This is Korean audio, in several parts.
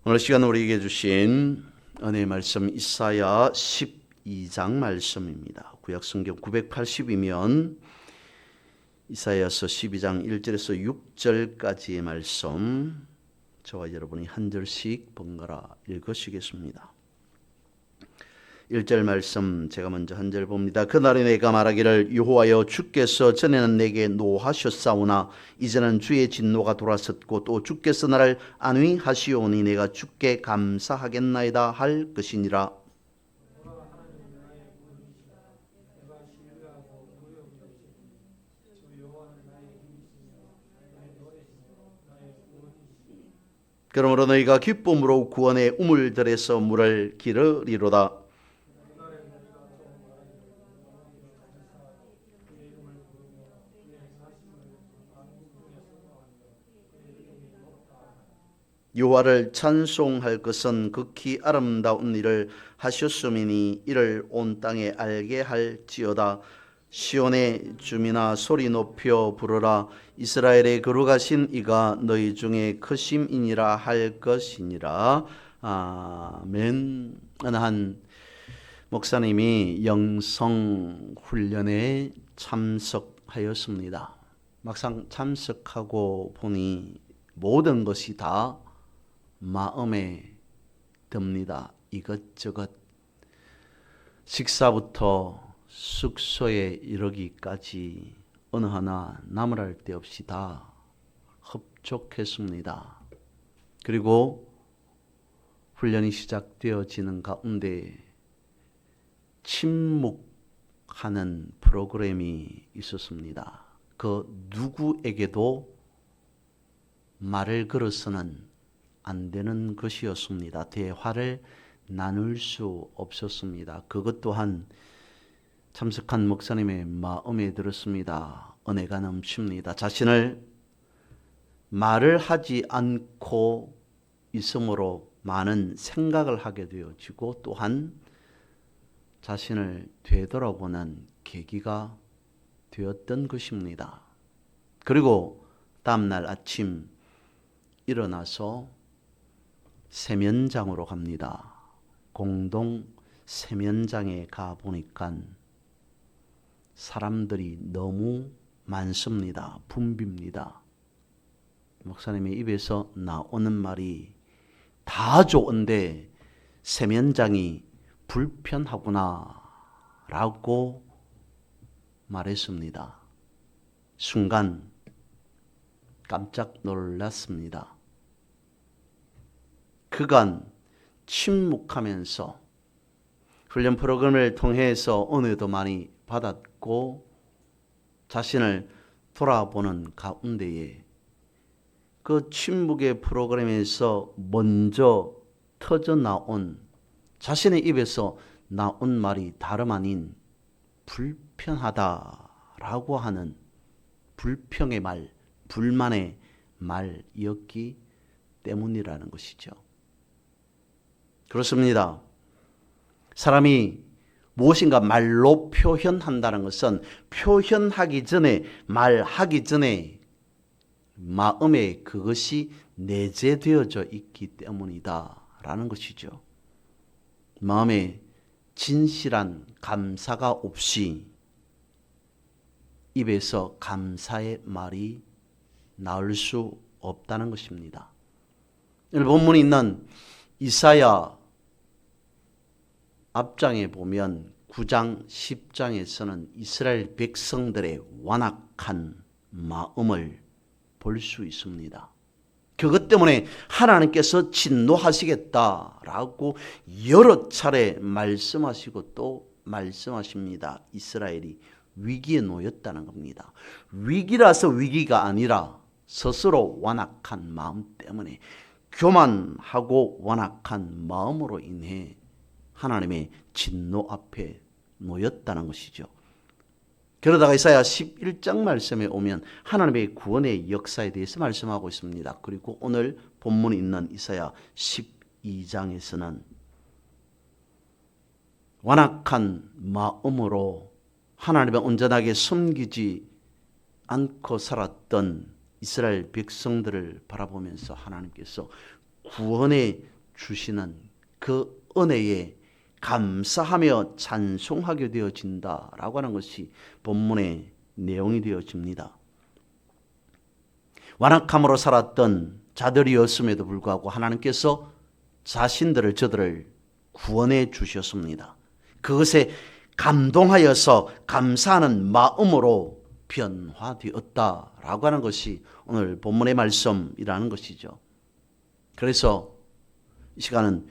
오늘 시간 우리에게 주신 은혜의 말씀 이사야 12장 말씀입니다. 구약성경 980이면 이사야서 12장 1절에서 6절까지의 말씀 저와 여러분이 한 절씩 번갈아 읽으시겠습니다. 1절 말씀 제가 먼저 한 절 봅니다. 그날에 내가 말하기를 여호와여 주께서 전에는 내게 노하셨사오나 이제는 주의 진노가 돌아섰고 또 주께서 나를 안위하시오니 내가 주께 감사하겠나이다 할 것이니라. 그러므로 너희가 기쁨으로 구원의 우물들에서 물을 기르리로다. 여호와를 찬송할 것은 극히 아름다운 일을 하셨음이니 이를 온 땅에 알게 할지어다. 시온의 주민아 소리 높여 부르라. 이스라엘의 거룩하신 이가 너희 중에 크심이니라 할 것이니라. 아멘. 한 목사님이 영성 훈련에 참석하였습니다. 막상 참석하고 보니 모든 것이 다 마음에 듭니다. 이것저것 식사부터 숙소에 이르기까지 어느 하나 나무랄 데 없이 다 흡족했습니다. 그리고 훈련이 시작되어지는 가운데 침묵하는 프로그램이 있었습니다. 그 누구에게도 말을 걸어서는 안 되는 것이었습니다. 대화를 나눌 수 없었습니다. 그것 또한 참석한 목사님의 마음에 들었습니다. 은혜가 넘칩니다. 자신을 말을 하지 않고 있으므로 많은 생각을 하게 되어지고 또한 자신을 되돌아보는 계기가 되었던 것입니다. 그리고 다음날 아침 일어나서 세면장으로 갑니다. 공동 세면장에 가보니까 사람들이 너무 많습니다. 붐빕니다. 목사님의 입에서 나오는 말이 다 좋은데 세면장이 불편하구나 라고 말했습니다. 순간 깜짝 놀랐습니다. 그간 침묵하면서 훈련 프로그램을 통해서 은혜도 많이 받았고 자신을 돌아보는 가운데에 그 침묵의 프로그램에서 먼저 터져 나온 자신의 입에서 나온 말이 다름 아닌 불편하다라고 하는 불평의 말, 불만의 말이었기 때문이라는 것이죠. 그렇습니다. 사람이 무엇인가 말로 표현한다는 것은 표현하기 전에 말하기 전에 마음에 그것이 내재되어져 있기 때문이다라는 것이죠. 마음에 진실한 감사가 없이 입에서 감사의 말이 나올 수 없다는 것입니다. 오늘 본문에 있는 이사야 앞장에 보면 9장 10장에서는 이스라엘 백성들의 완악한 마음을 볼 수 있습니다. 그것 때문에 하나님께서 진노하시겠다라고 여러 차례 말씀하시고 또 말씀하십니다. 이스라엘이 위기에 놓였다는 겁니다. 위기라서 위기가 아니라 스스로 완악한 마음 때문에 교만하고 완악한 마음으로 인해 하나님의 진노 앞에 놓였다는 것이죠. 그러다가 이사야 11장 말씀에 오면 하나님의 구원의 역사에 대해서 말씀하고 있습니다. 그리고 오늘 본문에 있는 이사야 12장에서는 완악한 마음으로 하나님을 온전하게 섬기지 않고 살았던 이스라엘 백성들을 바라보면서 하나님께서 구원의 주시는 그 은혜에 감사하며 찬송하게 되어진다라고 하는 것이 본문의 내용이 되어집니다. 완악함으로 살았던 자들이었음에도 불구하고 하나님께서 자신들을 저들을 구원해 주셨습니다. 그것에 감동하여서 감사하는 마음으로 변화되었다라고 하는 것이 오늘 본문의 말씀이라는 것이죠. 그래서 이 시간은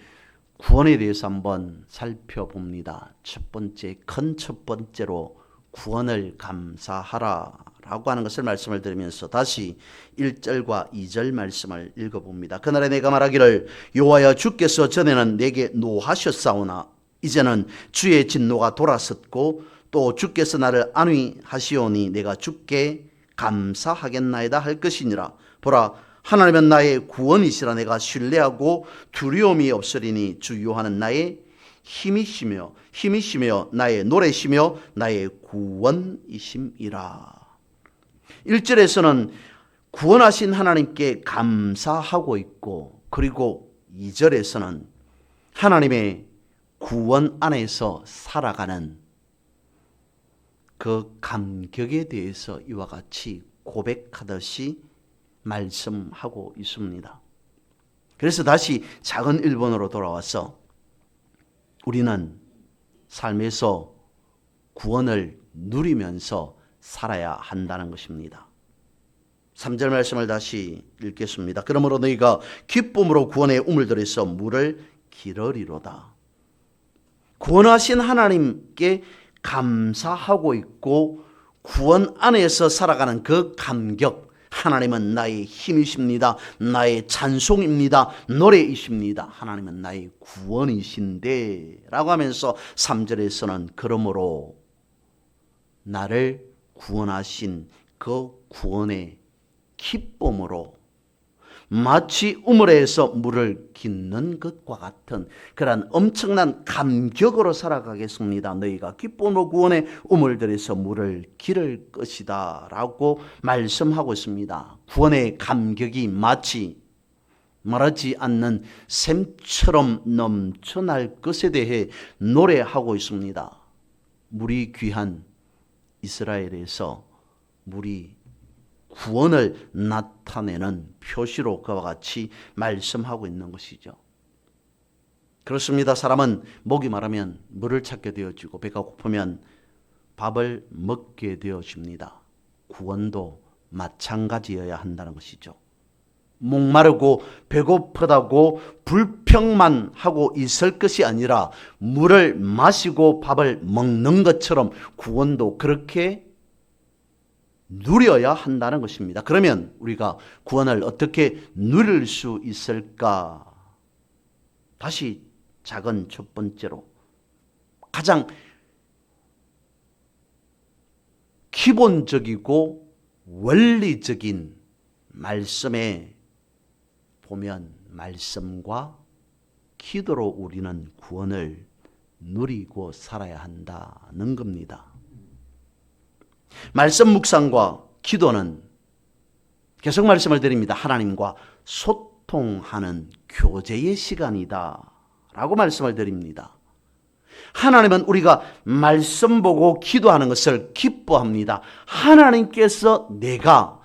구원에 대해서 한번 살펴봅니다. 큰 첫 번째로 구원을 감사하라 라고 하는 것을 말씀을 드리면서 다시 1절과 2절 말씀을 읽어봅니다. 그날에 내가 말하기를 여호와여 주께서 전에는 내게 노하셨사오나 이제는 주의 진노가 돌아섰고 또 주께서 나를 안위하시오니 내가 주께 감사하겠나이다 할 것이니라. 보라 하나님은 나의 구원이시라. 내가 신뢰하고 두려움이 없으리니 주 여호와는 나의 힘이시며 나의 노래시며 나의 구원이심이라. 1절에서는 구원하신 하나님께 감사하고 있고, 그리고 2절에서는 하나님의 구원 안에서 살아가는 그 감격에 대해서 이와 같이 고백하듯이 말씀하고 있습니다. 그래서 다시 작은 1번으로 돌아와서 우리는 삶에서 구원을 누리면서 살아야 한다는 것입니다. 3절 말씀을 다시 읽겠습니다. 그러므로 너희가 기쁨으로 구원의 우물들에서 물을 기르리로다. 구원하신 하나님께 감사하고 있고 구원 안에서 살아가는 그 감격, 하나님은 나의 힘이십니다. 나의 찬송입니다. 노래이십니다. 하나님은 나의 구원이신데 라고 하면서 3절에서는 그러므로 나를 구원하신 그 구원의 기쁨으로 마치 우물에서 물을 깃는 것과 같은 그러한 엄청난 감격으로 살아가겠습니다. 너희가 기쁨으로 구원의 우물들에서 물을 기를 것이다 라고 말씀하고 있습니다. 구원의 감격이 마치 말하지 않는 샘처럼 넘쳐날 것에 대해 노래하고 있습니다. 물이 귀한 이스라엘에서 물이 구원을 나타내는 표시로 그와 같이 말씀하고 있는 것이죠. 그렇습니다. 사람은 목이 마르면 물을 찾게 되어지고 배가 고프면 밥을 먹게 되어집니다. 구원도 마찬가지여야 한다는 것이죠. 목마르고 배고프다고 불평만 하고 있을 것이 아니라 물을 마시고 밥을 먹는 것처럼 구원도 그렇게 누려야 한다는 것입니다. 그러면 우리가 구원을 어떻게 누릴 수 있을까? 다시 작은 첫 번째로 가장 기본적이고 원리적인 말씀에 보면 말씀과 기도로 우리는 구원을 누리고 살아야 한다는 겁니다. 말씀 묵상과 기도는 계속 말씀을 드립니다. 하나님과 소통하는 교제의 시간이다 라고 말씀을 드립니다. 하나님은 우리가 말씀 보고 기도하는 것을 기뻐합니다. 하나님께서 내가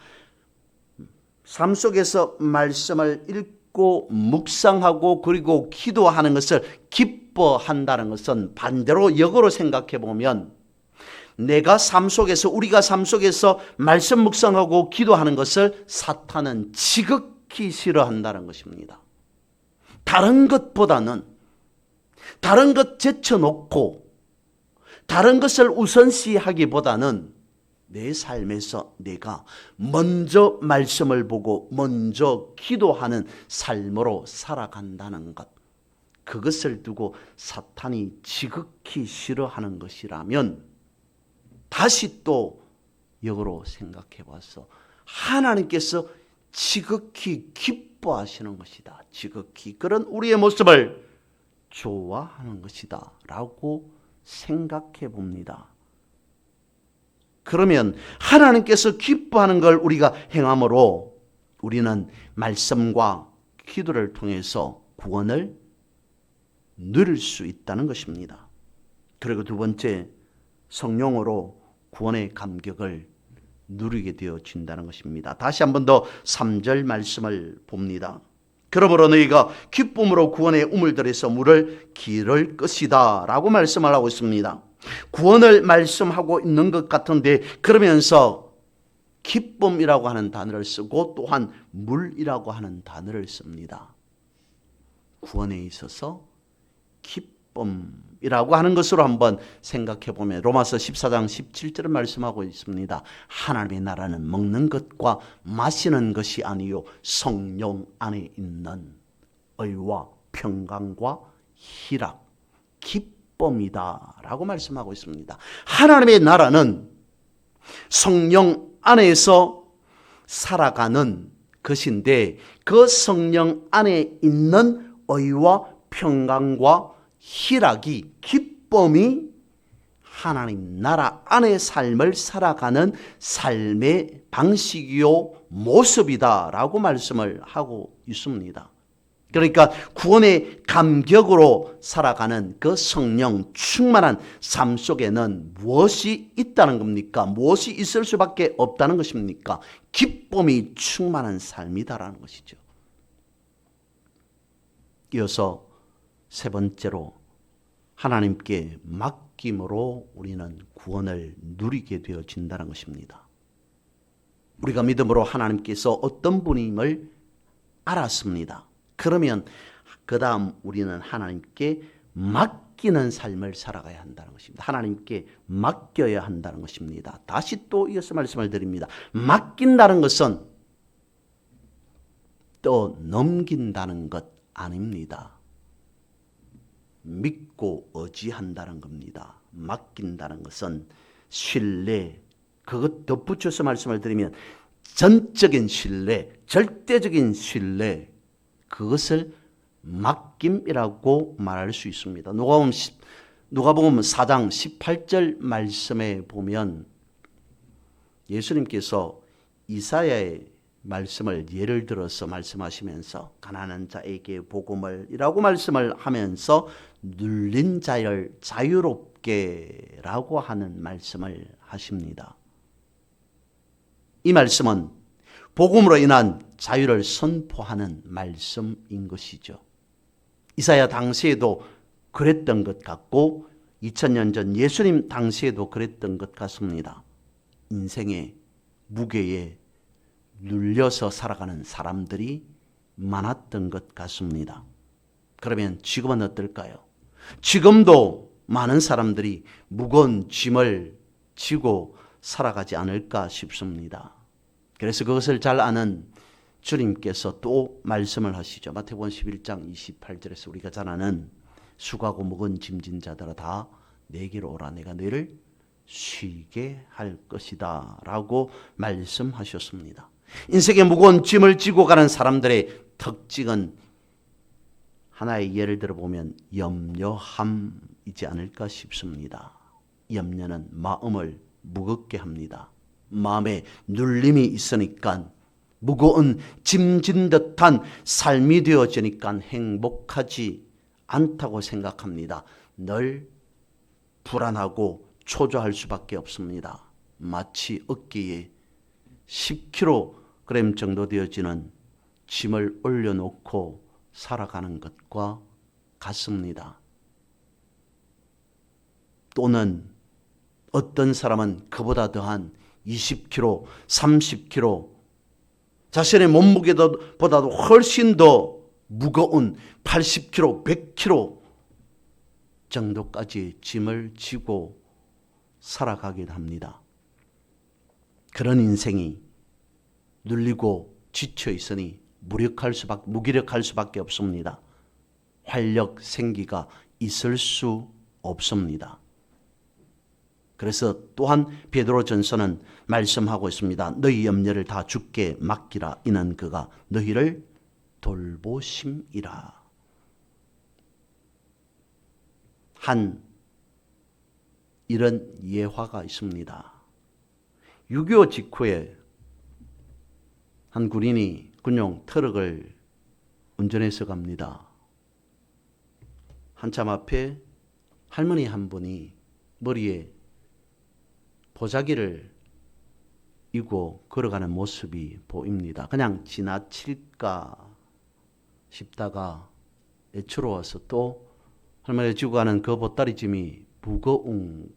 삶 속에서 말씀을 읽고 묵상하고 그리고 기도하는 것을 기뻐한다는 것은 반대로 역으로 생각해 보면 내가 삶 속에서 우리가 삶 속에서 말씀 묵상하고 기도하는 것을 사탄은 지극히 싫어한다는 것입니다. 다른 것보다는 다른 것 제쳐놓고 다른 것을 우선시하기보다는 내 삶에서 내가 먼저 말씀을 보고 먼저 기도하는 삶으로 살아간다는 것, 그것을 두고 사탄이 지극히 싫어하는 것이라면 다시 또 역으로 생각해 봐서 하나님께서 지극히 기뻐하시는 것이다. 지극히 그런 우리의 모습을 좋아하는 것이다 라고 생각해 봅니다. 그러면 하나님께서 기뻐하는 걸 우리가 행함으로 우리는 말씀과 기도를 통해서 구원을 누릴 수 있다는 것입니다. 그리고 두 번째, 성령으로 구원의 감격을 누리게 되어진다는 것입니다. 다시 한 번 더 3절 말씀을 봅니다. 그러므로 너희가 기쁨으로 구원의 우물들에서 물을 기를 것이다 라고 말씀을 하고 있습니다. 구원을 말씀하고 있는 것 같은데 그러면서 기쁨이라고 하는 단어를 쓰고 또한 물이라고 하는 단어를 씁니다. 구원에 있어서 기쁨이라고 하는 것으로 한번 생각해 보면 로마서 14장 17절을 말씀하고 있습니다. 하나님의 나라는 먹는 것과 마시는 것이 아니요 성령 안에 있는 의와 평강과 희락, 기쁨이다 라고 말씀하고 있습니다. 하나님의 나라는 성령 안에서 살아가는 것인데 그 성령 안에 있는 의와 평강과 희락이, 기쁨이 하나님 나라 안의 삶을 살아가는 삶의 방식이요 모습이다라고 말씀을 하고 있습니다. 그러니까 구원의 감격으로 살아가는 그 성령 충만한 삶 속에는 무엇이 있다는 겁니까? 무엇이 있을 수밖에 없다는 것입니까? 기쁨이 충만한 삶이다라는 것이죠. 이어서 세 번째로 하나님께 맡김으로 우리는 구원을 누리게 되어진다는 것입니다. 우리가 믿음으로 하나님께서 어떤 분임을 알았습니다. 그러면 그 다음 우리는 하나님께 맡기는 삶을 살아가야 한다는 것입니다. 하나님께 맡겨야 한다는 것입니다. 다시 또 이어서 말씀을 드립니다. 맡긴다는 것은 또 넘긴다는 것 아닙니다. 믿고 의지한다는 겁니다. 맡긴다는 것은 신뢰, 그것 덧붙여서 말씀을 드리면 전적인 신뢰, 절대적인 신뢰, 그것을 맡김이라고 말할 수 있습니다. 누가복음 4장 18절 말씀에 보면 예수님께서 이사야의 말씀을 예를 들어서 말씀하시면서 가난한 자에게 복음을 이라고 말씀을 하면서 눌린 자를 자유롭게 라고 하는 말씀을 하십니다. 이 말씀은 복음으로 인한 자유를 선포하는 말씀인 것이죠. 이사야 당시에도 그랬던 것 같고 2000년 전 예수님 당시에도 그랬던 것 같습니다. 인생의 무게에 눌려서 살아가는 사람들이 많았던 것 같습니다. 그러면 지금은 어떨까요? 지금도 많은 사람들이 무거운 짐을 지고 살아가지 않을까 싶습니다. 그래서 그것을 잘 아는 주님께서 또 말씀을 하시죠. 마태복음 11장 28절에서 우리가 잘 아는 수고하고 무거운 짐진 자들아 다 내게로 오라 내가 너희를 쉬게 할 것이다 라고 말씀하셨습니다. 인생의 무거운 짐을 지고 가는 사람들의 특징은 하나의 예를 들어보면 염려함이지 않을까 싶습니다. 염려는 마음을 무겁게 합니다. 마음에 눌림이 있으니까 무거운 짐진 듯한 삶이 되어지니까 행복하지 않다고 생각합니다. 늘 불안하고 초조할 수밖에 없습니다. 마치 어깨에 10kg 정도 되어지는 짐을 올려놓고 살아가는 것과 같습니다. 또는 어떤 사람은 그보다 더한 20kg, 30kg, 자신의 몸무게보다도 훨씬 더 무거운 80kg, 100kg 정도까지 짐을 지고 살아가긴 합니다. 그런 인생이 눌리고 지쳐 있으니 무기력할 수밖에 없습니다. 활력, 생기가 있을 수 없습니다. 그래서 또한 베드로전서는 말씀하고 있습니다. 너희 염려를 다 주께 맡기라. 이는 그가 너희를 돌보심이라. 한 이런 예화가 있습니다. 6.25 직후에 한 군인이 군용 트럭을 운전해서 갑니다. 한참 앞에 할머니 한 분이 머리에 보자기를 이고 걸어가는 모습이 보입니다. 그냥 지나칠까 싶다가 애처로워서 또 할머니가 지고 가는 그 보따리짐이 무거운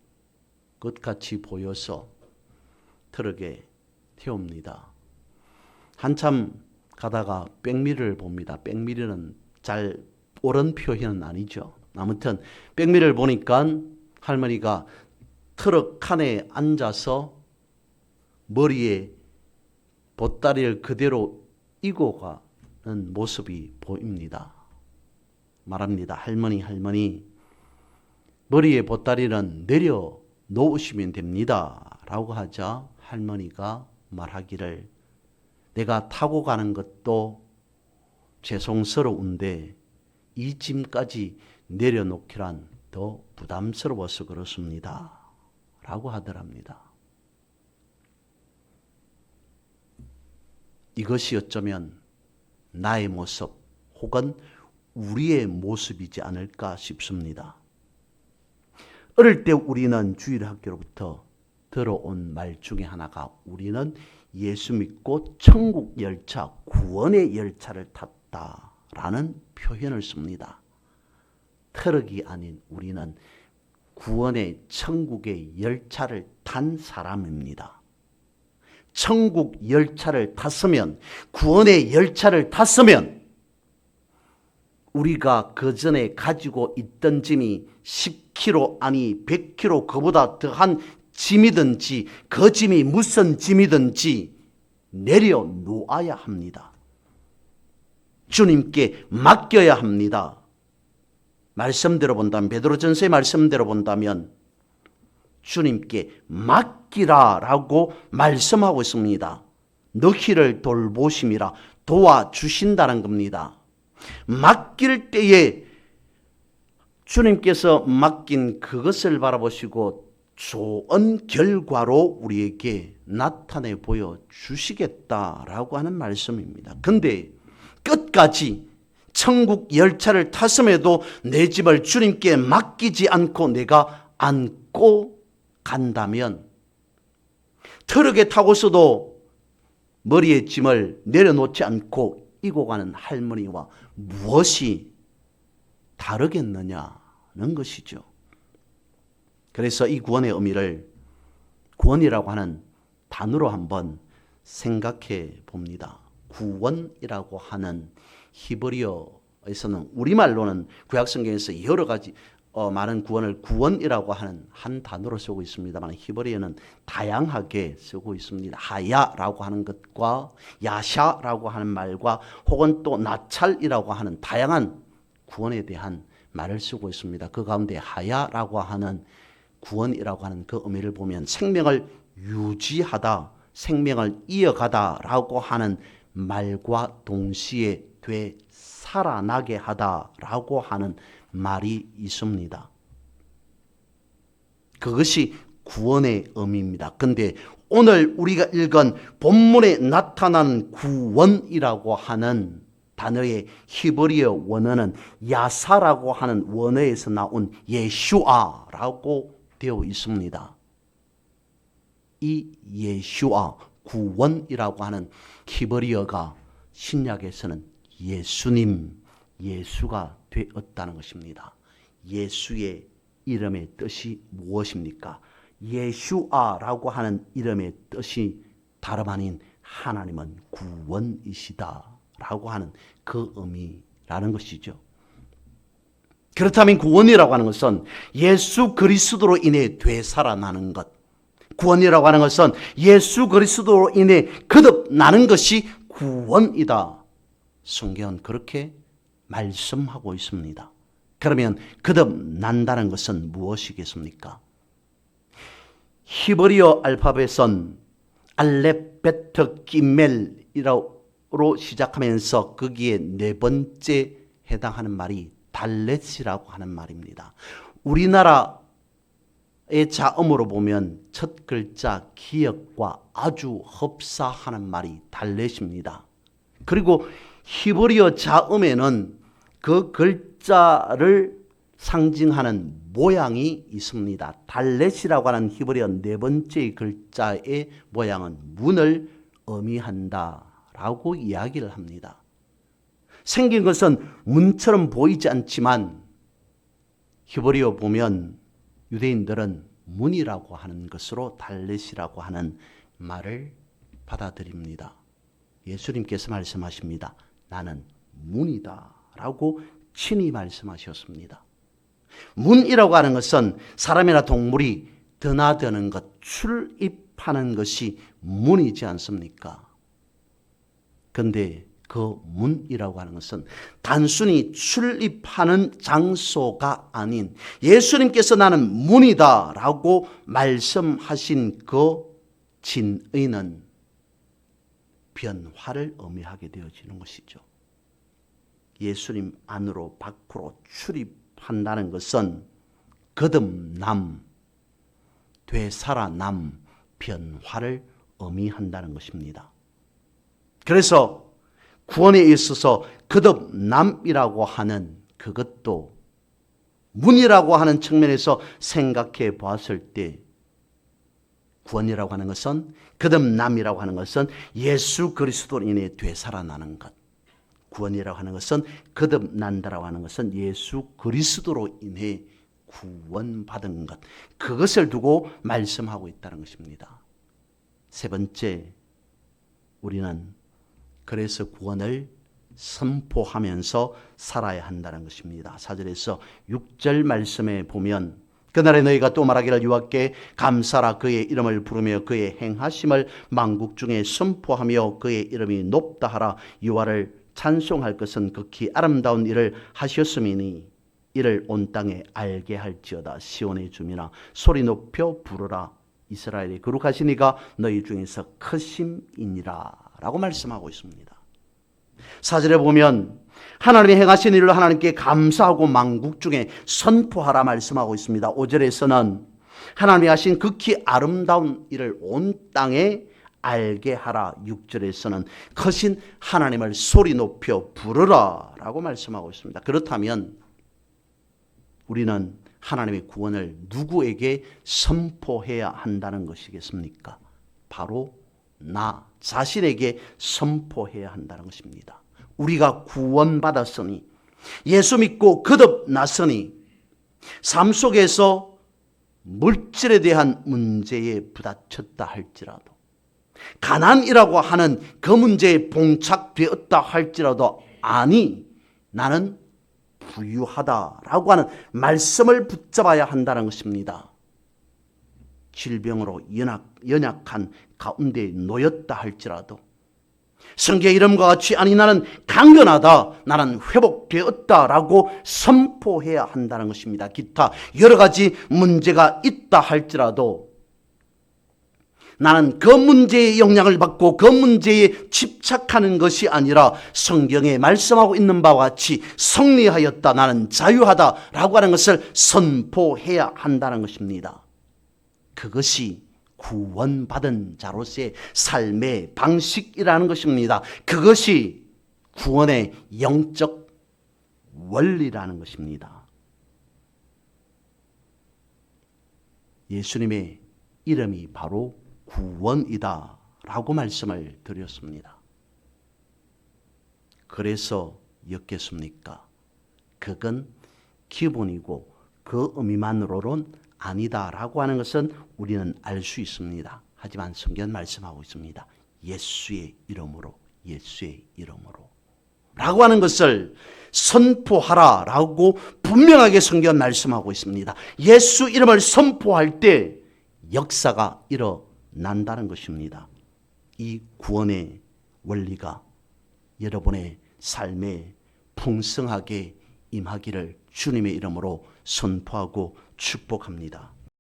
것 같이 보여서 트럭에 태웁니다. 한참 가다가 백미를 봅니다. 백미는 잘 옳은 표현은 아니죠. 아무튼 백미를 보니까 할머니가 트럭 칸에 앉아서 머리에 보따리를 그대로 이고 가는 모습이 보입니다. 말합니다. 할머니 머리에 보따리는 내려 놓으시면 됩니다 라고 하자 할머니가 말하기를 내가 타고 가는 것도 죄송스러운데 이 짐까지 내려놓기란 더 부담스러워서 그렇습니다 라고 하더랍니다. 이것이 어쩌면 나의 모습 혹은 우리의 모습이지 않을까 싶습니다. 어릴 때 우리는 주일학교로부터 들어온 말 중에 하나가 우리는 예수 믿고 천국 열차, 구원의 열차를 탔다라는 표현을 씁니다. 트럭이 아닌 우리는 구원의 천국의 열차를 탄 사람입니다. 천국 열차를 탔으면, 구원의 열차를 탔으면 우리가 그 전에 가지고 있던 짐이 10kg 아니 100kg 그보다 더한 짐이든지 그 짐이 무슨 짐이든지 내려놓아야 합니다. 주님께 맡겨야 합니다. 말씀대로 본다면, 베드로전서의 말씀대로 본다면 주님께 맡기라라고 말씀하고 있습니다. 너희를 돌보심이라 도와주신다는 겁니다. 맡길 때에 주님께서 맡긴 그것을 바라보시고 좋은 결과로 우리에게 나타내 보여주시겠다라고 하는 말씀입니다. 근데 끝까지 천국 열차를 탔음에도 내 집을 주님께 맡기지 않고 내가 안고 간다면 트럭에 타고서도 머리에 짐을 내려놓지 않고 이고 가는 할머니와 무엇이 다르겠느냐는 것이죠. 그래서 이 구원의 의미를 구원이라고 하는 단어로 한번 생각해 봅니다. 구원이라고 하는 히브리어에서는 우리말로는 구약성경에서 여러 가지 많은 구원을 구원이라고 하는 한 단어로 쓰고 있습니다만 히브리어는 다양하게 쓰고 있습니다. 하야라고 하는 것과 야샤라고 하는 말과 혹은 또 나찰이라고 하는 다양한 구원에 대한 말을 쓰고 있습니다. 그 가운데 하야라고 하는 구원이라고 하는 그 의미를 보면 생명을 유지하다, 생명을 이어가다라고 하는 말과 동시에 되살아나게 하다라고 하는 말이 있습니다. 그것이 구원의 의미입니다. 근데 오늘 우리가 읽은 본문에 나타난 구원이라고 하는 단어의 히브리어 원어는 야사라고 하는 원어에서 나온 예슈아라고 되어 있습니다. 이 예슈아, 구원이라고 하는 히브리어가 신약에서는 예수님, 예수가 되었다는 것입니다. 예수의 이름의 뜻이 무엇입니까? 예슈아라고 하는 이름의 뜻이 다름 아닌 하나님은 구원이시다라고 하는 그 의미라는 것이죠. 그렇다면 구원이라고 하는 것은 예수 그리스도로 인해 되살아나는 것, 구원이라고 하는 것은 예수 그리스도로 인해 거듭나는 것이 구원이다. 성경은 그렇게 말씀하고 있습니다. 그러면 거듭난다는 것은 무엇이겠습니까? 히브리어 알파벳은 알렙, 베트, 기멜이로 시작하면서 거기에 네 번째 해당하는 말이 달렛이라고 하는 말입니다. 우리나라의 자음으로 보면 첫 글자 기역과 아주 흡사하는 말이 달렛입니다. 그리고 히브리어 자음에는 그 글자를 상징하는 모양이 있습니다. 달렛이라고 하는 히브리어 네 번째 글자의 모양은 문을 의미한다라고 이야기를 합니다. 생긴 것은 문처럼 보이지 않지만 히브리어 보면 유대인들은 문이라고 하는 것으로 달렛이라고 하는 말을 받아들입니다. 예수님께서 말씀하십니다. 나는 문이다 라고 친히 말씀하셨습니다. 문이라고 하는 것은 사람이나 동물이 드나드는 것, 출입하는 것이 문이지 않습니까? 그런데 그 문이라고 하는 것은 단순히 출입하는 장소가 아닌 예수님께서 나는 문이다 라고 말씀하신 그 진의는 변화를 의미하게 되어지는 것이죠. 예수님 안으로 밖으로 출입한다는 것은 거듭남, 되살아남, 변화를 의미한다는 것입니다. 그래서 구원에 있어서 거듭남이라고 하는 그것도 문이라고 하는 측면에서 생각해 보았을 때 구원이라고 하는 것은 거듭남이라고 하는 것은 예수 그리스도로 인해 되살아나는 것. 구원이라고 하는 것은 거듭난다라고 하는 것은 예수 그리스도로 인해 구원받은 것. 그것을 두고 말씀하고 있다는 것입니다. 세 번째, 우리는 그래서 구원을 선포하면서 살아야 한다는 것입니다. 4절에서 6절 말씀에 보면 그날에 너희가 또 말하기를 여호와께 감사라 그의 이름을 부르며 그의 행하심을 만국 중에 선포하며 그의 이름이 높다 하라. 여호와를 찬송할 것은 극히 아름다운 일을 하셨음이니 이를 온 땅에 알게 할지어다. 시온의 주민아 소리 높여 부르라. 이스라엘이 거룩하신 이가 너희 중에서 크심이니라 라고 말씀하고 있습니다. 4절에 보면 하나님이 행하신 일을 하나님께 감사하고 만국 중에 선포하라 말씀하고 있습니다. 5절에서는 하나님이 하신 극히 아름다운 일을 온 땅에 알게 하라. 6절에서는 크신 하나님을 소리 높여 부르라 라고 말씀하고 있습니다. 그렇다면 우리는 하나님의 구원을 누구에게 선포해야 한다는 것이겠습니까? 바로 나 자신에게 선포해야 한다는 것입니다. 우리가 구원받았으니 예수 믿고 거듭났으니 삶 속에서 물질에 대한 문제에 부딪혔다 할지라도 가난이라고 하는 그 문제에 봉착되었다 할지라도 아니 나는 부유하다라고 하는 말씀을 붙잡아야 한다는 것입니다. 질병으로 연약한 가운데 놓였다 할지라도 성경의 이름과 같이 아니 나는 강건하다, 나는 회복되었다라고 선포해야 한다는 것입니다. 기타 여러 가지 문제가 있다 할지라도 나는 그 문제의 영향을 받고 그 문제에 집착하는 것이 아니라 성경에 말씀하고 있는 바와 같이 승리하였다, 나는 자유하다라고 하는 것을 선포해야 한다는 것입니다. 그것이 구원받은 자로서의 삶의 방식이라는 것입니다. 그것이 구원의 영적 원리라는 것입니다. 예수님의 이름이 바로 구원이다 라고 말씀을 드렸습니다. 그래서 였겠습니까? 그건 기본이고 그 의미만으로는 아니다라고 하는 것은 우리는 알 수 있습니다. 하지만 성경 말씀하고 있습니다. 예수의 이름으로, 예수의 이름으로 라고 하는 것을 선포하라 라고 분명하게 성경 말씀하고 있습니다. 예수 이름을 선포할 때 역사가 일어난다는 것입니다. 이 구원의 원리가 여러분의 삶에 풍성하게 임하기를 주님의 이름으로 선포하고 축복합니다.